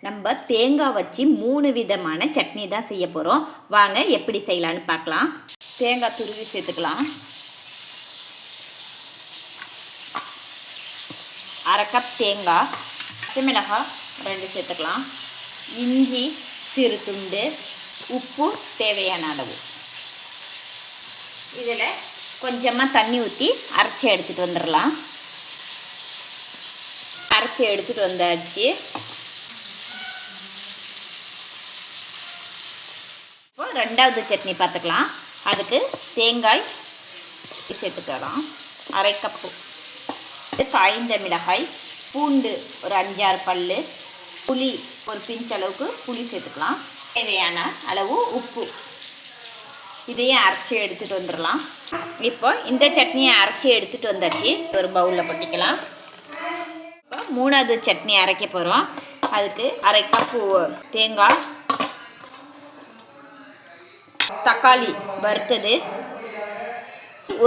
நம்ம தேங்காய் வச்சு 3 விதமான சட்னி தான் செய்ய போகிறோம். வாங்க எப்படி செய்யலான்னு பார்க்கலாம். தேங்காய் துருவி சேர்த்துக்கலாம். 1/2 கப் தேங்காய், பச்சை மிளகாய் 2 சேர்த்துக்கலாம், இஞ்சி சிறு துண்டு, உப்பு தேவையான அளவு. இதில் கொஞ்சமாக தண்ணி ஊற்றி அரைச்சி எடுத்துகிட்டு வந்துடலாம். அரைச்சி எடுத்துகிட்டு வந்தாச்சு. இப்போ 2வது சட்னி பார்த்துக்கலாம். அதுக்கு தேங்காய் சேர்த்துக்கலாம், 1/2 கப்பு, காய்ந்த மிளகாய், பூண்டு ஒரு 5-6 பல், புளி ஒரு பிஞ்ச் அளவுக்கு புளி சேர்த்துக்கலாம், தேவையான அளவு உப்பு. இதையும் அரைச்சி எடுத்துகிட்டு வந்துடலாம். இப்போ இந்த சட்னியை அரைச்சி எடுத்துகிட்டு வந்தாச்சு. ஒரு பவுலில் கொட்டிக்கலாம். இப்போ 3வது சட்னி அரைக்க போகிறோம். அதுக்கு 1/2 கப்பு தேங்காய், தக்காளி வறுத்தது,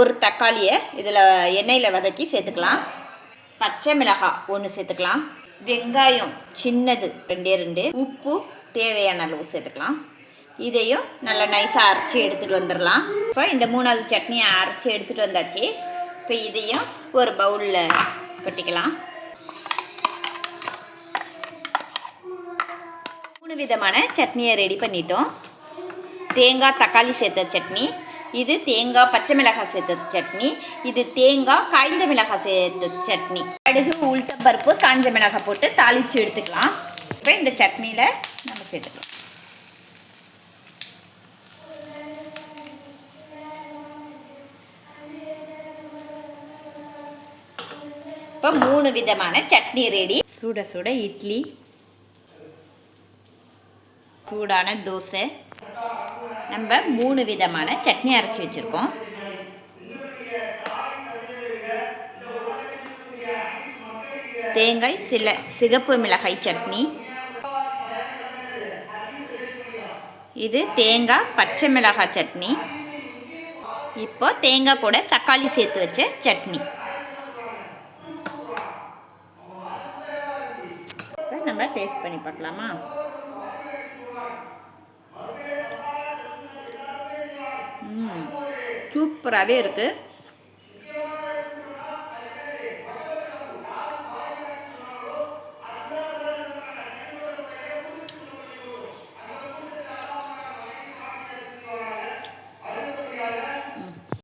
ஒரு தக்காளியை இதில் எண்ணெயில் வதக்கி சேர்த்துக்கலாம், பச்சை மிளகாய் 1 சேர்த்துக்கலாம், வெங்காயம் சின்னது 2, உப்பு தேவையான அளவு சேர்த்துக்கலாம். இதையும் நல்லா நைஸாக அரைச்சி எடுத்துகிட்டு வந்துடலாம். இப்போ இந்த 3வது சட்னியை அரைச்சி எடுத்துகிட்டு வந்தாச்சு. இப்போ இதையும் ஒரு பவுலில் கொட்டிக்கலாம். 3 விதமான சட்னியை ரெடி பண்ணிட்டோம். தேங்காய் தக்காளி சேர்த்த சட்னி, இது தேங்காய் பச்சை மிளகாய் சேர்த்த சட்னி, இது தேங்காய் காய்ந்த மிளகாய் சேர்த்த சட்னி. கடுகு உளுத்தம்பருப்பு காய்ந்த மிளகாய் போட்டு தாளித்து எடுத்துக்கலாம். இப்போ இந்த சட்னியில் நம்ம சேர்த்துக்கலாம். இப்போ 3 விதமான சட்னி ரெடி. சுட சுட இட்லி, சூடான தோசை. நம்ம 3 விதமான சட்னி அரைச்சி வச்சுருக்கோம். தேங்காய் சிகப்பு மிளகாய் சட்னி, இது தேங்காய் பச்சை மிளகாய் சட்னி, இப்போ தேங்காய் கூட தக்காளி சேர்த்து வச்ச சட்னி. இப்போ நம்ம டேஸ்ட் பண்ணி பார்க்கலாமா? சூப்பராகவே இருக்குது.